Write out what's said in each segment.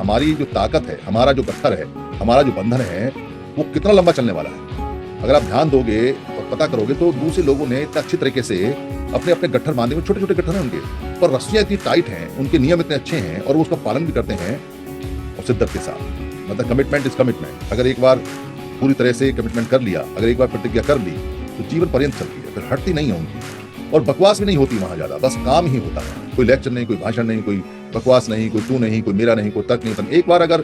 हमारी जो ताकत है, हमारा जो गट्ठर है, हमारा जो बंधन है, वो कितना लंबा चलने वाला है। अगर आप ध्यान दोगे और पता करोगे तो दूसरे लोगों ने इतना अच्छी तरीके से अपने अपने गट्ठर बांधे हुए, छोटे छोटे गट्ठर हैं उनके, पर रस्सियां इतनी टाइट हैं, उनके नियम इतने अच्छे हैं और वो उसका पालन भी करते हैं और शिद्दत के साथ। मतलब कमिटमेंट इज कमिटमेंट। अगर एक बार पूरी तरह से कमिटमेंट कर लिया, अगर एक बार प्रतिज्ञा कर ली, तो जीवन पर्यंत चलती है, फिर हटती नहीं है उनकी। और बकवास भी नहीं होती वहां ज्यादा, बस काम ही होता है। कोई लेक्चर नहीं, कोई भाषण नहीं, कोई बकवास नहीं, कोई तू नहीं, कोई मेरा नहीं, कोई तर्क नहीं। एक बार अगर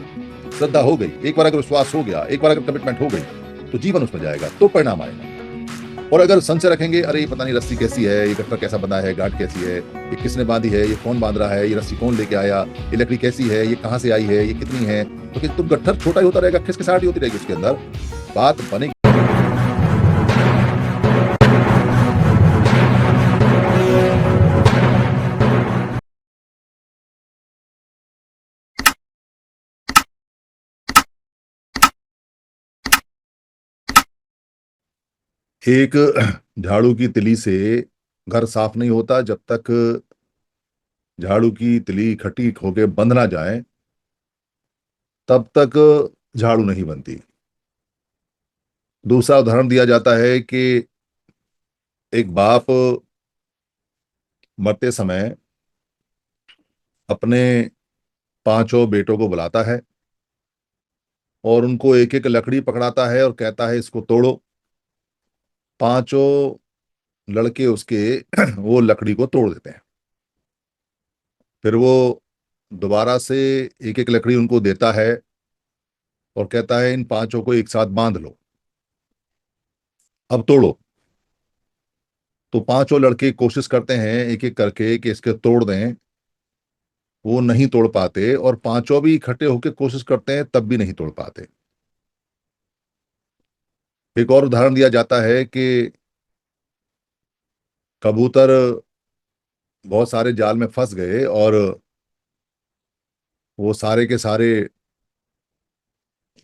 श्रद्धा हो गई, एक बार अगर विश्वास हो गया, एक बार अगर कमिटमेंट हो गई, तो जीवन उसमें जाएगा, तो परिणाम आएगा। और अगर संशय रखेंगे, अरे ये पता नहीं रस्सी कैसी है, ये गट्ठर कैसा बना है, गांठ कैसी है, ये किसने बांधी है, ये कौन बांध रहा है, ये रस्सी कौन लेके आया, ये लकड़ी कैसी है, ये कहां से आई है, ये कितनी है, तो गट्ठर छोटा ही होता रहेगा, खिसखिसाहट होती रहेगी उसके अंदर, बात बनेगी। एक झाड़ू की तिली से घर साफ नहीं होता जब तक झाड़ू की तिली इकट्ठी होके बंध ना जाए, तब तक झाड़ू नहीं बनती। दूसरा उदाहरण दिया जाता है कि एक बाप मरते समय अपने पांचों बेटों को बुलाता है और उनको एक एक लकड़ी पकड़ाता है और कहता है इसको तोड़ो। पांचों लड़के उसके वो लकड़ी को तोड़ देते हैं। फिर वो दोबारा से एक एक लकड़ी उनको देता है और कहता है इन पांचों को एक साथ बांध लो, अब तोड़ो। तो पांचों लड़के कोशिश करते हैं एक एक करके कि इसके तोड़ दें, वो नहीं तोड़ पाते, और पांचों भी इकट्ठे होकर कोशिश करते हैं तब भी नहीं तोड़ पाते। एक और उदाहरण दिया जाता है कि कबूतर बहुत सारे जाल में फंस गए और वो सारे के सारे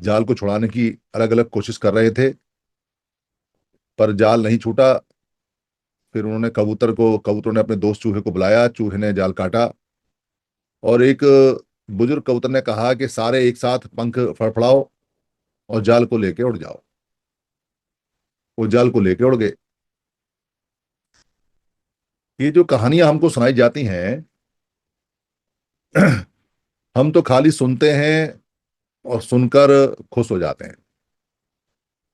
जाल को छुड़ाने की अलग अलग कोशिश कर रहे थे, पर जाल नहीं छूटा। फिर उन्होंने कबूतरों ने अपने दोस्त चूहे को बुलाया, चूहे ने जाल काटा और एक बुजुर्ग कबूतर ने कहा कि सारे एक साथ पंख फड़फड़ाओ और जाल को लेके उड़ जाओ। वो जाल को लेके उड़ गए। ये जो कहानियां हमको सुनाई जाती हैं, हम तो खाली सुनते हैं और सुनकर खुश हो जाते हैं,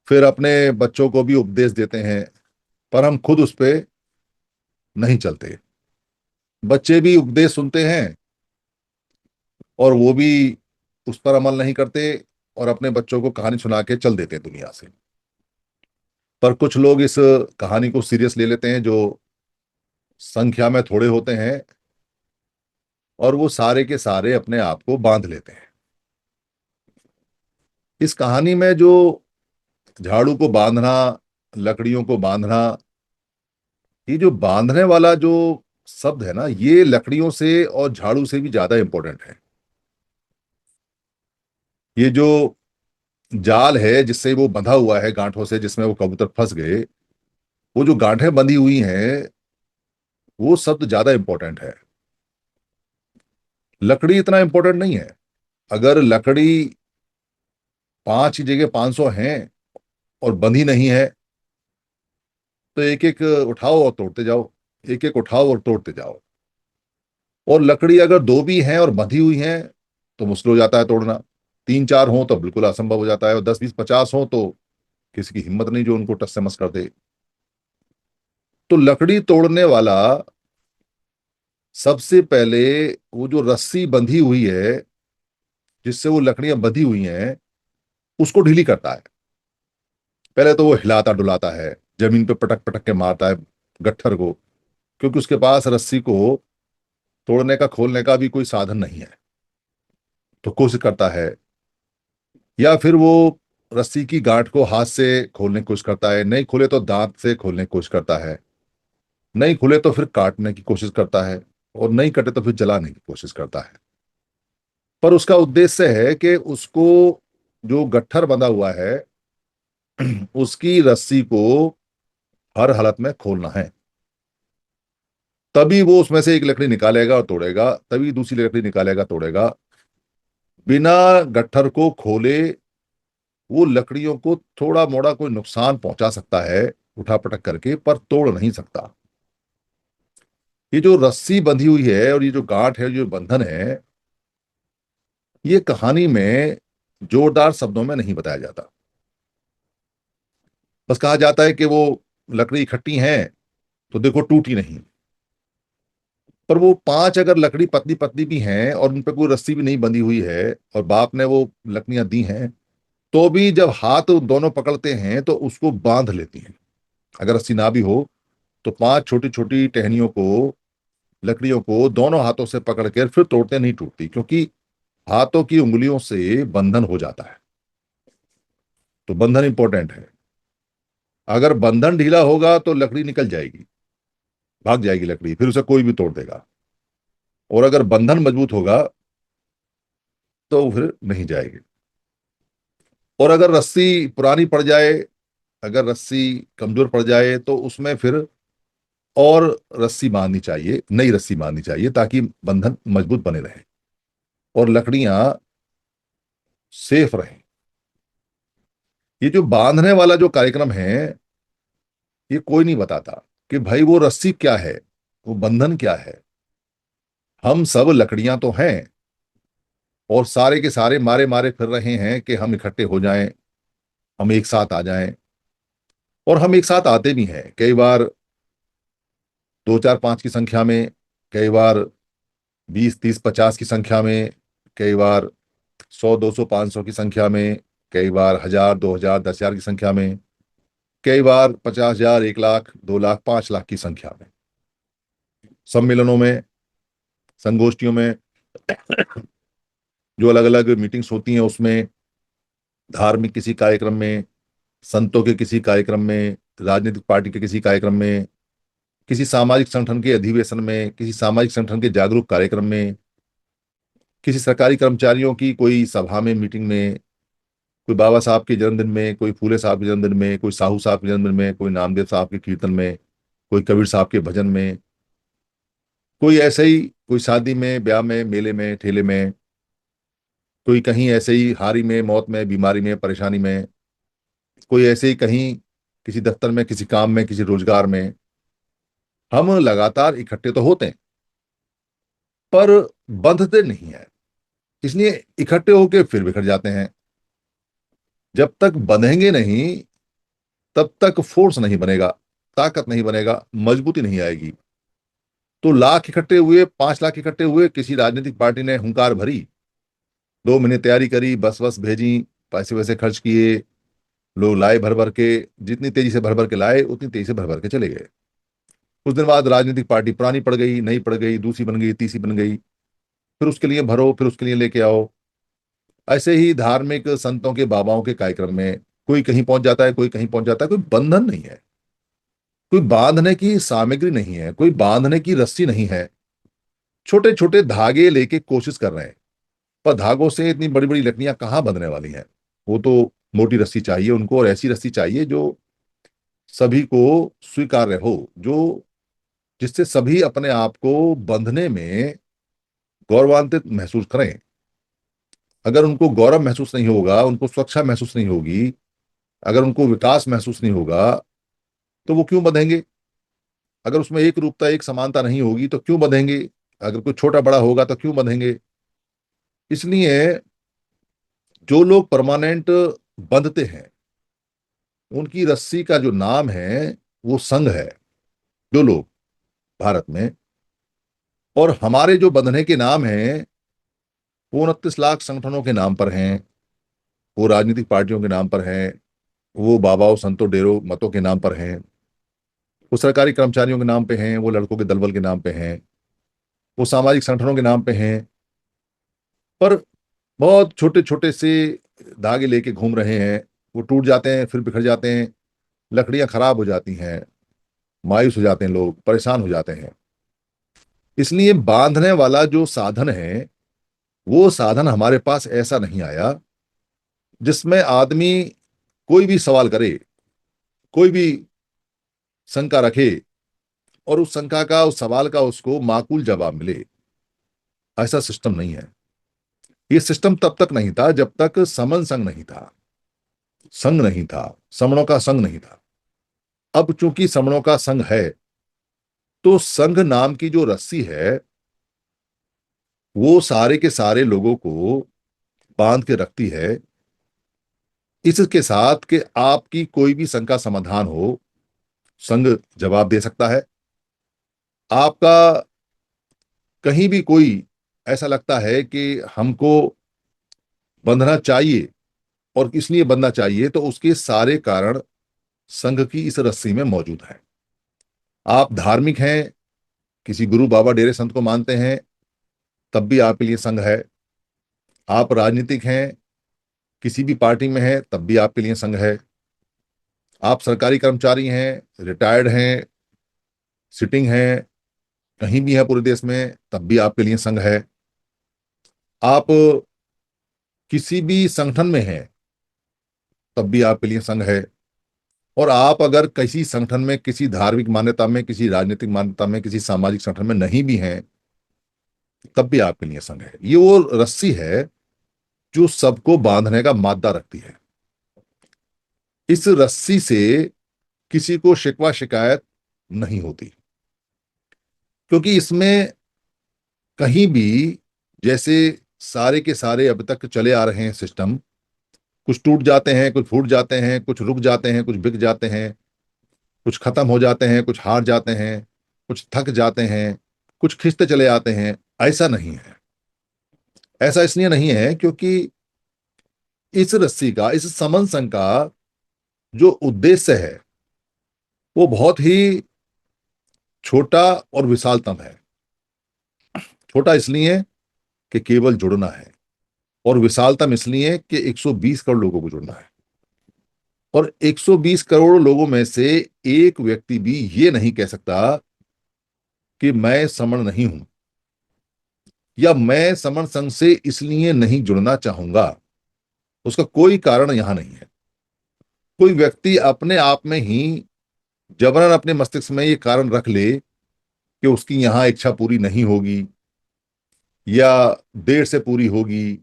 फिर अपने बच्चों को भी उपदेश देते हैं, पर हम खुद उस पे नहीं चलते। बच्चे भी उपदेश सुनते हैं और वो भी उस पर अमल नहीं करते और अपने बच्चों को कहानी सुना के चल देते हैं दुनिया से। पर कुछ लोग इस कहानी को सीरियस ले लेते हैं, जो संख्या में थोड़े होते हैं, और वो सारे के सारे अपने आप को बांध लेते हैं। इस कहानी में जो झाड़ू को बांधना, लकड़ियों को बांधना, ये जो बांधने वाला जो शब्द है ना, ये लकड़ियों से और झाड़ू से भी ज्यादा इंपॉर्टेंट है। ये जो जाल है जिससे वो बंधा हुआ है गांठों से, जिसमें वो कबूतर फंस गए, वो जो गांठें बंधी हुई हैं, वो शब्द ज्यादा इंपॉर्टेंट है। लकड़ी इतना इंपॉर्टेंट नहीं है। अगर लकड़ी 5 की जगह 500 हैं और बंधी नहीं है, तो एक एक उठाओ और तोड़ते जाओ, एक एक उठाओ और तोड़ते जाओ। और लकड़ी अगर 2 भी हैं और बंधी हुई हैं, तो मुश्किल हो जाता है तोड़ना। 3 4 हो तो बिल्कुल असंभव हो जाता है, और 10 20 50 हो तो किसी की हिम्मत नहीं जो उनको टस से मस कर दे। तो लकड़ी तोड़ने वाला सबसे पहले वो जो रस्सी बंधी हुई है, जिससे वो लकड़ियां बंधी हुई हैं, उसको ढीली करता है। पहले तो वो हिलाता डुलाता है, जमीन पे पटक पटक के मारता है गट्ठर को, क्योंकि उसके पास रस्सी को तोड़ने का खोलने का भी कोई साधन नहीं है। तो कोशिश करता है, या फिर वो रस्सी की गांठ को हाथ से खोलने की कोशिश करता है, नहीं खुले तो दांत से खोलने की कोशिश करता है, नहीं खुले तो फिर काटने की कोशिश करता है, और नहीं कटे तो फिर जलाने की कोशिश करता है। पर उसका उद्देश्य है कि उसको, जो गट्ठर बंधा हुआ है, उसकी रस्सी को हर हालत में खोलना है। तभी वो उसमें से एक लकड़ी निकालेगा और तोड़ेगा, तभी दूसरी लकड़ी निकालेगा तोड़ेगा। बिना गट्ठर को खोले वो लकड़ियों को थोड़ा मोड़ा कोई नुकसान पहुंचा सकता है उठा पटक करके, पर तोड़ नहीं सकता। ये जो रस्सी बंधी हुई है और ये जो गांठ है, जो बंधन है, ये कहानी में जोरदार शब्दों में नहीं बताया जाता। बस कहा जाता है कि वो लकड़ी इकट्ठी है तो देखो टूटी नहीं। पर वो पांच अगर लकड़ी पतली पतली भी हैं और उन पर कोई रस्सी भी नहीं बंधी हुई है और बाप ने वो लकड़ियां दी हैं, तो भी जब हाथ दोनों पकड़ते हैं तो उसको बांध लेती हैं। अगर रस्सी ना भी हो तो पांच छोटी छोटी टहनियों को, लकड़ियों को दोनों हाथों से पकड़ कर फिर तोड़ते नहीं टूटती, क्योंकि हाथों की उंगलियों से बंधन हो जाता है। तो बंधन इंपॉर्टेंट है। अगर बंधन ढीला होगा तो लकड़ी निकल जाएगी, भाग जाएगी लकड़ी, फिर उसे कोई भी तोड़ देगा। और अगर बंधन मजबूत होगा तो फिर नहीं जाएगी। और अगर रस्सी पुरानी पड़ जाए, अगर रस्सी कमजोर पड़ जाए तो उसमें फिर और रस्सी बांधनी चाहिए, नई रस्सी बांधनी चाहिए, ताकि बंधन मजबूत बने रहे और लकड़ियां सेफ रहें। ये जो बांधने वाला जो कार्यक्रम है, ये कोई नहीं बताता कि भाई वो रस्सी क्या है, वो बंधन क्या है। हम सब लकड़ियां तो हैं और सारे के सारे मारे मारे फिर रहे हैं कि हम इकट्ठे हो जाएं, हम एक साथ आ जाएं। और हम एक साथ आते भी हैं कई बार, दो चार पांच की संख्या में, कई बार 20 30 50 की संख्या में, कई बार 100 200 500 की संख्या में, कई बार 1000 2000 10,000 की संख्या में, कई बार 50,000 1 लाख 2 लाख 5 लाख की संख्या में। सम्मेलनों में, संगोष्ठियों में, जो अलग अलग मीटिंग्स होती हैं उसमें, धार्मिक किसी कार्यक्रम में, संतों के किसी कार्यक्रम में, राजनीतिक पार्टी के किसी कार्यक्रम में, किसी सामाजिक संगठन के अधिवेशन में, किसी सामाजिक संगठन के जागरूक कार्यक्रम में, किसी सरकारी कर्मचारियों की कोई सभा में, मीटिंग में, कोई बाबा साहब के जन्मदिन में, कोई फूले साहब के जन्मदिन में, कोई साहू साहब के जन्मदिन में, कोई नामदेव साहब के कीर्तन में, कोई कबीर साहब के भजन में, कोई ऐसे ही कोई शादी में, ब्याह में, मेले में, ठेले में, कोई कहीं ऐसे ही हारी में, मौत में, बीमारी में, परेशानी में, कोई ऐसे ही कहीं किसी दफ्तर में, किसी काम में, किसी रोजगार में। हम लगातार इकट्ठे तो होते हैं पर बंधते नहीं है। इसलिए इकट्ठे होके फिर बिखर जाते हैं। जब तक बंधेंगे नहीं तब तक फोर्स नहीं बनेगा, ताकत नहीं बनेगा, मजबूती नहीं आएगी। तो लाख इकट्ठे हुए, 5 लाख इकट्ठे हुए, किसी राजनीतिक पार्टी ने हुंकार भरी, 2 महीने तैयारी करी, बस बस भेजी, पैसे वैसे खर्च किए, लोग लाए भर भर के, जितनी तेजी से भर भर के लाए उतनी तेजी से भर भर के चले गए। कुछ दिन बाद राजनीतिक पार्टी पुरानी पड़ गई, नई पड़ गई, दूसरी बन गई, तीसरी बन गई, फिर उसके लिए भरो, फिर उसके लिए लेके आओ। ऐसे ही धार्मिक संतों के, बाबाओं के कार्यक्रम में कोई कहीं पहुंच जाता है, कोई कहीं पहुंच जाता है। कोई बंधन नहीं है, कोई बांधने की सामग्री नहीं है, कोई बांधने की रस्सी नहीं है। छोटे छोटे धागे लेके कोशिश कर रहे हैं, पर धागों से इतनी बड़ी बड़ी लकड़ियां कहाँ बंधने वाली हैं। वो तो मोटी रस्सी चाहिए उनको, और ऐसी रस्सी चाहिए जो सभी को स्वीकार्य हो, जो जिससे सभी अपने आप को बंधने में गौरवान्वित महसूस करें। अगर उनको गौरव महसूस नहीं होगा, उनको सुरक्षा महसूस नहीं होगी, अगर उनको विकास महसूस नहीं होगा, तो वो क्यों बंधेंगे। अगर उसमें एक रूपता, एक समानता नहीं होगी तो क्यों बंधेंगे। अगर कोई छोटा बड़ा होगा तो क्यों बंधेंगे। इसलिए जो लोग परमानेंट बंधते हैं, उनकी रस्सी का जो नाम है वो संघ है। जो लोग भारत में, और हमारे जो बंधने के नाम हैं वो 29 लाख संगठनों के नाम पर हैं, वो राजनीतिक पार्टियों के नाम पर हैं, वो बाबाओं संतों डेरों मतों के नाम पर हैं, वो सरकारी कर्मचारियों के नाम पे हैं, वो लड़कों के दलबल के नाम पे हैं, वो सामाजिक संगठनों के नाम पे हैं। पर बहुत छोटे छोटे से धागे लेके घूम रहे हैं। वो टूट जाते हैं, फिर बिखर जाते हैं, लकड़ियां खराब हो जाती हैं, मायूस हो जाते हैं, लोग परेशान हो जाते हैं। इसलिए बांधने वाला जो साधन है, वो साधन हमारे पास ऐसा नहीं आया जिसमें आदमी कोई भी सवाल करे, कोई भी शंका रखे और उस शंका का, उस सवाल का उसको माकूल जवाब मिले। ऐसा सिस्टम नहीं है। ये सिस्टम तब तक नहीं था जब तक समन संघ नहीं था, संघ नहीं था, समणों का संघ नहीं था। अब चूंकि समणों का संघ है, तो संघ नाम की जो रस्सी है वो सारे के सारे लोगों को बांध के रखती है। इसके साथ कि आपकी कोई भी संघ का समाधान हो, संघ जवाब दे सकता है। आपका कहीं भी कोई ऐसा लगता है कि हमको बंधना चाहिए और इसलिए बंधना चाहिए, तो उसके सारे कारण संघ की इस रस्सी में मौजूद है। आप धार्मिक हैं, किसी गुरु बाबा डेरे संत को मानते हैं, तब भी आपके लिए संघ है। आप राजनीतिक हैं, किसी भी पार्टी में हैं, तब भी आपके लिए संघ है। आप सरकारी कर्मचारी हैं, रिटायर्ड हैं, सिटिंग हैं, कहीं भी हैं पूरे देश में, तब भी आपके लिए संघ है। आप किसी भी संगठन में हैं, तब भी आपके लिए संघ है। और आप अगर किसी संगठन में, किसी धार्मिक मान्यता में, किसी राजनीतिक मान्यता में, किसी सामाजिक संगठन में नहीं भी हैं, तब भी आपके लिए संघ है। ये वो रस्सी है जो सबको बांधने का मादा रखती है। इस रस्सी से किसी को शिकवा शिकायत नहीं होती, क्योंकि इसमें कहीं भी, जैसे सारे के सारे अब तक चले आ रहे हैं सिस्टम, कुछ टूट जाते हैं, कुछ फूट जाते हैं, कुछ रुक जाते हैं, कुछ बिक जाते हैं, कुछ खत्म हो जाते हैं, कुछ हार जाते हैं, कुछ थक जाते हैं, कुछ खिंचते चले आते हैं। ऐसा नहीं है। ऐसा इसलिए नहीं है क्योंकि इस रस्सी का, इस समन संघ का जो उद्देश्य है वो बहुत ही छोटा और विशालतम है। छोटा इसलिए कि केवल जुड़ना है, और विशालतम इसलिए कि 120 करोड़ लोगों को जुड़ना है। और 120 करोड़ लोगों में से एक व्यक्ति भी ये नहीं कह सकता कि मैं समण नहीं हूं, या मैं समण संघ से इसलिए नहीं जुड़ना चाहूंगा। उसका कोई कारण यहां नहीं है। कोई व्यक्ति अपने आप में ही जबरन अपने मस्तिष्क में ये कारण रख ले कि उसकी यहां इच्छा पूरी नहीं होगी, या देर से पूरी होगी,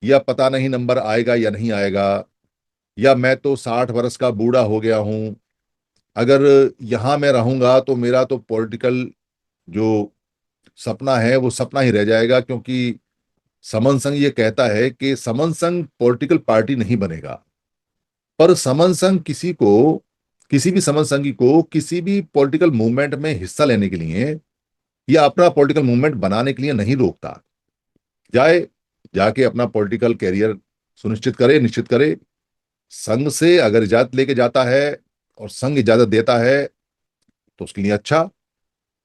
या पता नहीं नंबर आएगा या नहीं आएगा, या मैं तो 60 वर्ष का बूढ़ा हो गया हूं, अगर यहां मैं रहूंगा तो मेरा तो पॉलिटिकल जो सपना है वो सपना ही रह जाएगा। क्योंकि समन संघ ये कहता है कि समन संघ पॉलिटिकल पार्टी नहीं बनेगा, पर समन संघ किसी को, किसी भी समन संघी को किसी भी पॉलिटिकल मूवमेंट में हिस्सा लेने के लिए या अपना पॉलिटिकल मूवमेंट बनाने के लिए नहीं रोकता। जाए, जाके अपना पॉलिटिकल कैरियर सुनिश्चित करे, निश्चित करे। संघ से अगर इजाजत लेके जाता है और संघ इजाजत देता है तो उसके लिए अच्छा,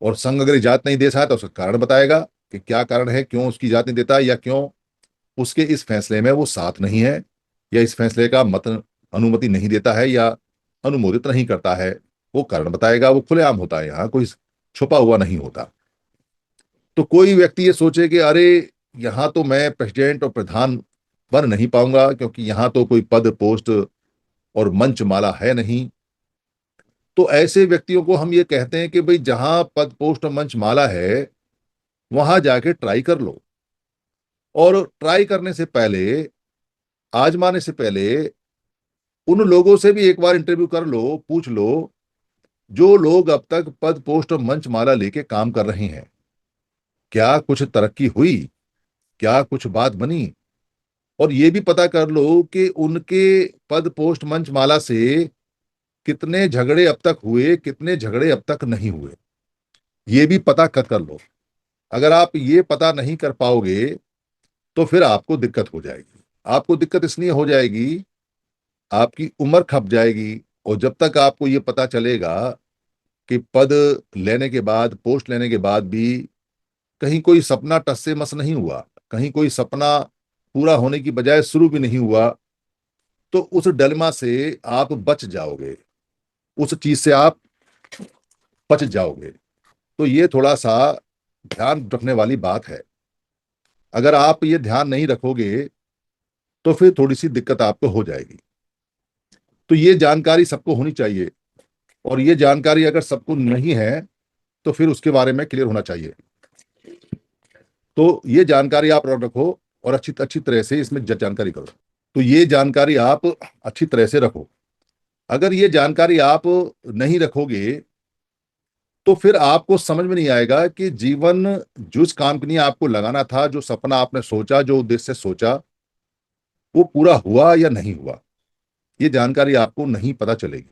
और संघ अगर इजाजत नहीं दे सकता तो उसका कारण बताएगा कि क्या कारण है, क्यों उसकी इजाजत नहीं देता, या क्यों उसके इस फैसले में वो साथ नहीं है, या इस फैसले का मत अनुमति नहीं देता है, या अनुमोदित नहीं करता है। वो कारण बताएगा। वो खुलेआम होता है, यहाँ कोई छुपा हुआ नहीं होता। तो कोई व्यक्ति ये सोचे कि अरे यहाँ तो मैं प्रेसिडेंट और प्रधान बन नहीं पाऊंगा क्योंकि यहाँ तो कोई पद, पोस्ट और मंच माला है नहीं, तो ऐसे व्यक्तियों को हम ये कहते हैं कि भाई जहां पद, पोस्ट और मंच माला है वहां जाके ट्राई कर लो। और ट्राई करने से पहले, आजमाने से पहले, उन लोगों से भी एक बार इंटरव्यू कर लो, पूछ लो, जो लोग अब तक पद, पोस्ट और मंच माला लेके काम कर रहे हैं, क्या कुछ तरक्की हुई, क्या कुछ बात बनी। और ये भी पता कर लो कि उनके पद, पोस्ट, मंच माला से कितने झगड़े अब तक हुए, कितने झगड़े अब तक नहीं हुए। ये भी पता कर लो। अगर आप ये पता नहीं कर पाओगे तो फिर आपको दिक्कत हो जाएगी। आपको दिक्कत इसलिए हो जाएगी, आपकी उम्र खप जाएगी। और जब तक आपको ये पता चलेगा कि पद लेने के बाद, पोस्ट लेने के बाद भी कहीं कोई सपना टस से मस नहीं हुआ, कहीं कोई सपना पूरा होने की बजाय शुरू भी नहीं हुआ, तो उस डलमा से आप बच जाओगे, उस चीज से आप बच जाओगे। तो ये थोड़ा सा ध्यान रखने वाली बात है। अगर आप ये ध्यान नहीं रखोगे तो फिर थोड़ी सी दिक्कत आपको हो जाएगी। तो ये जानकारी सबको होनी चाहिए, और ये जानकारी अगर सबको नहीं है तो फिर उसके बारे में क्लियर होना चाहिए। तो ये जानकारी आप रखो, और अच्छी अच्छी तरह से इसमें जानकारी करो। तो ये जानकारी आप अच्छी तरह से रखो। अगर ये जानकारी आप नहीं रखोगे तो फिर आपको समझ में नहीं आएगा कि जीवन जिस काम के लिए आपको लगाना था, जो सपना आपने सोचा, जो उद्देश्य सोचा, वो पूरा हुआ या नहीं हुआ। ये जानकारी आपको नहीं पता चलेगी।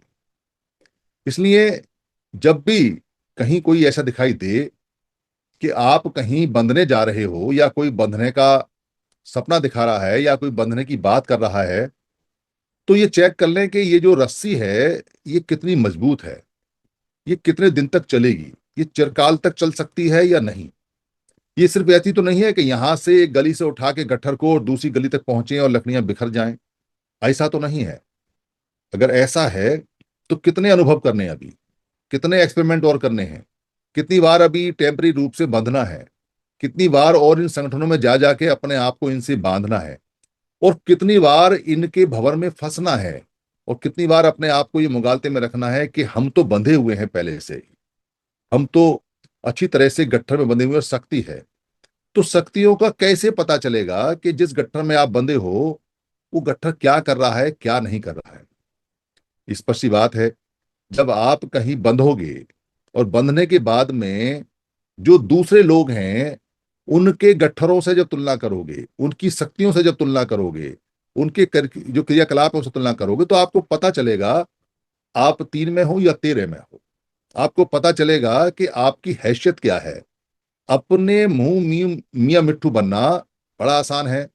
इसलिए जब भी कहीं कोई ऐसा दिखाई दे कि आप कहीं बंधने जा रहे हो या कोई बंधने का सपना दिखा रहा है या कोई बंधने की बात कर रहा है, तो ये चेक कर लें कि ये जो रस्सी है ये कितनी मजबूत है, ये कितने दिन तक चलेगी, ये चिरकाल तक चल सकती है या नहीं। ये सिर्फ ऐसी तो नहीं है कि यहां से एक गली से उठा के गट्ठर को और दूसरी गली तक पहुंचे और लकड़ियां बिखर जाएं। ऐसा तो नहीं है। अगर ऐसा है तो कितने अनुभव करने हैं अभी, कितने एक्सपेरिमेंट और करने हैं, कितनी बार अभी टेम्पररी रूप से बांधना है, कितनी बार और इन संगठनों में जा जाके अपने आप को इनसे बांधना है, और कितनी बार इनके भंवर में फंसना है, और कितनी बार अपने आप को ये मुगालते में रखना है कि हम तो बंधे हुए हैं पहले से ही, हम तो अच्छी तरह से गट्ठर में बंधे हुए, और शक्ति है। तो शक्तियों का कैसे पता चलेगा कि जिस गट्ठर में आप बंधे हो वो गट्ठर क्या कर रहा है, क्या नहीं कर रहा है। स्पष्ट सी बात है, जब आप कहीं बंधोगे और बंधने के बाद में जो दूसरे लोग हैं उनके गट्ठरों से जब तुलना करोगे, उनकी शक्तियों से जब तुलना करोगे, उनके जो क्रियाकलाप है उससे तुलना करोगे, तो आपको पता चलेगा आप 3 में हो या 13 में हो। आपको पता चलेगा कि आपकी हैसियत क्या है। अपने मुंह मियां मिट्ठू बनना बड़ा आसान है।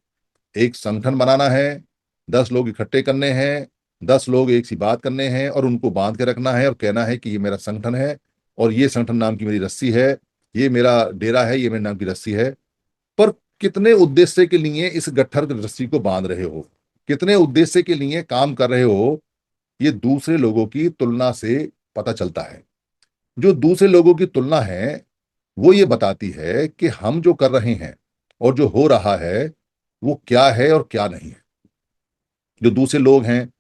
एक संगठन बनाना है, 10 लोग इकट्ठे करने हैं, 10 लोग एक सी बात करने हैं और उनको बांध के रखना है और कहना है कि ये मेरा संगठन है और ये संगठन नाम की मेरी रस्सी है, ये मेरा डेरा है, ये मेरे नाम की रस्सी है। पर कितने उद्देश्य के लिए इस गट्ठर की रस्सी को बांध रहे हो, कितने उद्देश्य के लिए काम कर रहे हो, ये दूसरे लोगों की तुलना से पता चलता है। जो दूसरे लोगों की तुलना है वो ये बताती है कि हम जो कर रहे हैं और जो हो रहा है वो क्या है और क्या नहीं है। जो दूसरे लोग हैं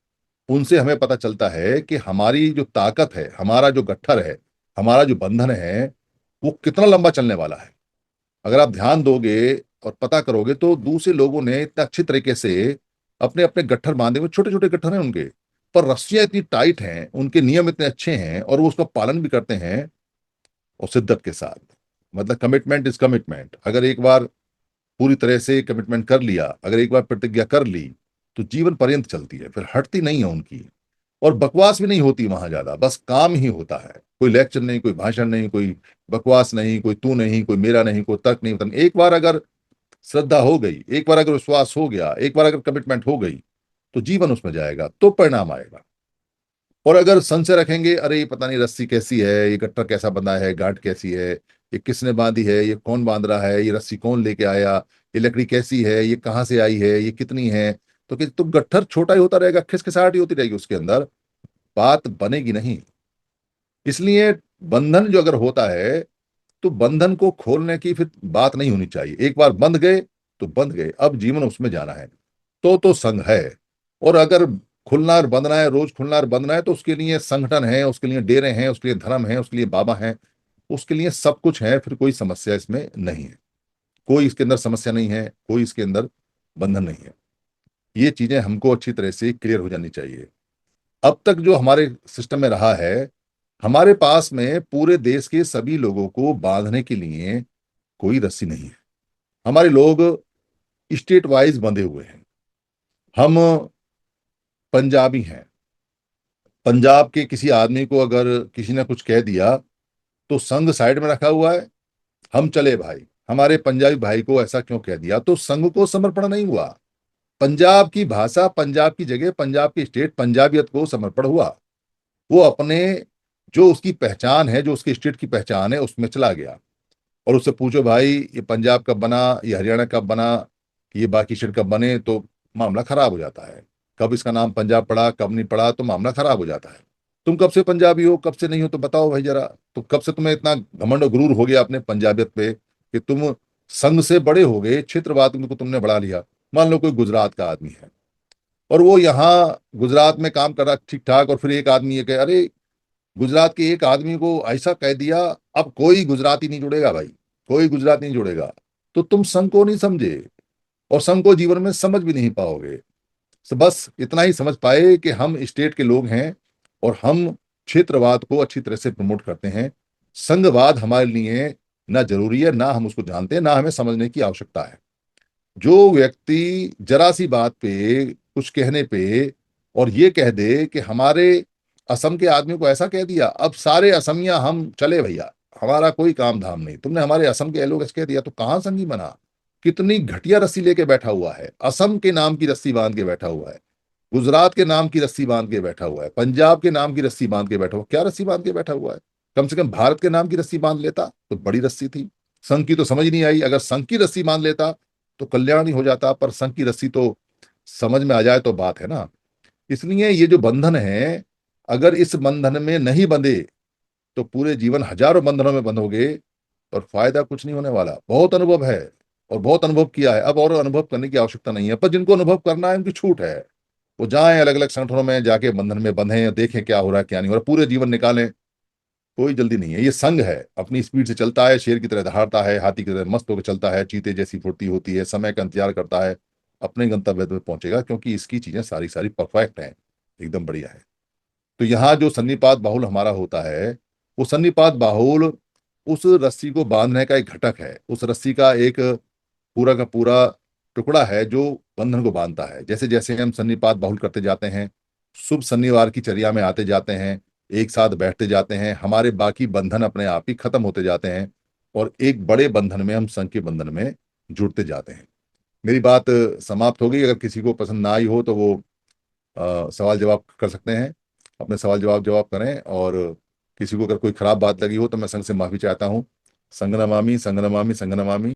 उनसे हमें पता चलता है कि हमारी जो ताकत है, हमारा जो गट्ठर है, हमारा जो बंधन है, वो कितना लंबा चलने वाला है। अगर आप ध्यान दोगे और पता करोगे तो दूसरे लोगों ने इतना अच्छी तरीके से अपने अपने गट्ठर बांधे हुए, छोटे छोटे गट्ठर हैं उनके, पर रस्सियां इतनी टाइट हैं, उनके नियम इतने अच्छे हैं और वो उसका पालन भी करते हैं और शिद्दत के साथ। मतलब कमिटमेंट इज कमिटमेंट। अगर एक बार पूरी तरह से कमिटमेंट कर लिया, अगर एक बार प्रतिज्ञा कर ली, तो जीवन पर्यंत चलती है, फिर हटती नहीं है उनकी। और बकवास भी नहीं होती वहां ज्यादा, बस काम ही होता है। कोई लेक्चर नहीं, कोई भाषण नहीं, कोई बकवास नहीं, कोई तू नहीं, कोई मेरा नहीं, कोई तर्क नहीं, मतलब एक बार अगर श्रद्धा हो गई, एक बार अगर विश्वास हो गया, एक बार अगर कमिटमेंट हो गई, तो जीवन उसमें जाएगा तो परिणाम आएगा। और अगर संशय रखेंगे, अरे ये पता नहीं रस्सी कैसी है, ये गट्ठर कैसा बंधा है, गांठ कैसी है, ये किसने बांधी है, ये कौन बांध रहा है, ये रस्सी कौन लेके आया, ये लकड़ी कैसी है, ये कहाँ से आई है, ये कितनी है, तो कि तो गट्ठर छोटा ही होता रहेगा, खिसखिसाहट ही होती रहेगी उसके अंदर, बात बनेगी नहीं। इसलिए बंधन जो अगर होता है तो बंधन को खोलने की फिर बात नहीं होनी चाहिए। एक बार बंध गए तो बंध गए, अब जीवन उसमें जाना है तो संघ है। और अगर खुलना और बंधना है, रोज खुलना और बंधना है, तो उसके लिए संगठन है, उसके लिए डेरे हैं, उसके लिए धर्म है, उसके लिए बाबा हैं, उसके लिए सब कुछ है। फिर कोई समस्या इसमें नहीं है, कोई इसके अंदर समस्या नहीं है, कोई इसके अंदर बंधन नहीं है। ये चीजें हमको अच्छी तरह से क्लियर हो जानी चाहिए। अब तक जो हमारे सिस्टम में रहा है, हमारे पास में पूरे देश के सभी लोगों को बांधने के लिए कोई रस्सी नहीं है। हमारे लोग स्टेट वाइज बंधे हुए हैं। हम पंजाबी हैं, पंजाब के किसी आदमी को अगर किसी ने कुछ कह दिया तो संघ साइड में रखा हुआ है, हम चले भाई, हमारे पंजाबी भाई को ऐसा क्यों कह दिया, तो संघ को समर्पण नहीं हुआ। पंजाब की भाषा, पंजाब की जगह, पंजाब की स्टेट, पंजाबियत को समर्पण हुआ। वो अपने जो उसकी पहचान है, जो उसकी स्टेट की पहचान है, उसमें चला गया। और उससे पूछो भाई ये पंजाब कब बना, ये हरियाणा कब बना, ये बाकी स्टेट कब बने, तो मामला खराब हो जाता है। कब इसका नाम पंजाब पड़ा, कब नहीं पड़ा, तो मामला खराब हो जाता है। तुम कब से पंजाबी हो, कब से नहीं हो, तो बताओ भाई जरा। तो कब से तुम्हें इतना घमंड और गुरूर हो गया अपने पंजाबियत पे कि तुम संघ से बड़े हो गए, क्षेत्रवाद को तुमने बढ़ा लिया। मान लो कोई गुजरात का आदमी है और वो यहाँ गुजरात में काम कर रहा ठीक ठाक, और फिर एक आदमी ये कहे, अरे गुजरात के एक आदमी को ऐसा कह दिया, अब कोई गुजराती नहीं जुड़ेगा भाई, कोई गुजराती नहीं जुड़ेगा। तो तुम संघ को नहीं समझे, और संघ को जीवन में समझ भी नहीं पाओगे। तो बस इतना ही समझ पाए कि हम स्टेट के लोग हैं और हम क्षेत्रवाद को अच्छी तरह से प्रमोट करते हैं। संघवाद हमारे लिए ना जरूरी है, ना हम उसको जानते हैं, ना हमें समझने की आवश्यकता है। जो व्यक्ति जरा सी बात पे, कुछ कहने पे और ये कह दे कि हमारे असम के आदमी को ऐसा कह दिया, अब सारे असमिया हम चले भैया, हमारा कोई काम धाम नहीं, तुमने हमारे असम के लोग ऐसे कह दिया, तो कहाँ संगी बना? कितनी घटिया रस्सी लेके बैठा हुआ है, असम के नाम की रस्सी बांध के बैठा हुआ है, गुजरात के नाम की रस्सी बांध के बैठा हुआ है, पंजाब के नाम की रस्सी बांध के बैठा हुआ। क्या रस्सी बांध के बैठा हुआ है? कम से कम भारत के नाम की रस्सी बांध लेता तो बड़ी रस्सी थी। संघ की तो समझ नहीं आई, अगर संघ की रस्सी बांध लेता तो कल्याण ही हो जाता, पर संघ की रस्सी तो समझ में आ जाए तो बात है ना। इसलिए ये जो बंधन है, अगर इस बंधन में नहीं बंधे तो पूरे जीवन हजारों बंधनों में बंधोगे और फायदा कुछ नहीं होने वाला। बहुत अनुभव है और बहुत अनुभव किया है, अब और अनुभव करने की आवश्यकता नहीं है। पर जिनको अनुभव करना है उनकी छूट है, वो जाएं अलग अलग संगठनों में जाके बंधन में बंधें, देखें क्या हो रहा है क्या नहीं हो रहा, पूरे जीवन निकालें। कोई जल्दी नहीं है। ये संघ है, अपनी स्पीड से चलता है, शेर की तरह दहाड़ता है, हाथी की तरह मस्त होकर चलता है, चीते जैसी फुर्ती होती है, समय का इंतजार करता है, अपने गंतव्य पर पहुंचेगा क्योंकि इसकी चीजें सारी सारी परफेक्ट हैं, एकदम बढ़िया है। तो यहाँ जो सन्निपात बाहुल हमारा होता है, वो सन्निपात बाहुल उस रस्सी को बांधने का एक घटक है, उस रस्सी का एक पूरा का पूरा टुकड़ा है जो बंधन को बांधता है। जैसे जैसे हम सन्निपात बाहुल करते जाते हैं, शुभ शनिवार की चर्या में आते जाते हैं, एक साथ बैठते जाते हैं, हमारे बाकी बंधन अपने आप ही खत्म होते जाते हैं और एक बड़े बंधन में, हम संघ के बंधन में जुड़ते जाते हैं। मेरी बात समाप्त हो गई। अगर किसी को पसंद ना आई हो तो वो सवाल जवाब कर सकते हैं, अपने सवाल जवाब जवाब करें। और किसी को अगर कोई खराब बात लगी हो तो मैं संघ से माफी चाहता हूँ। संग नमामि, संग नमामि, संग नमामि।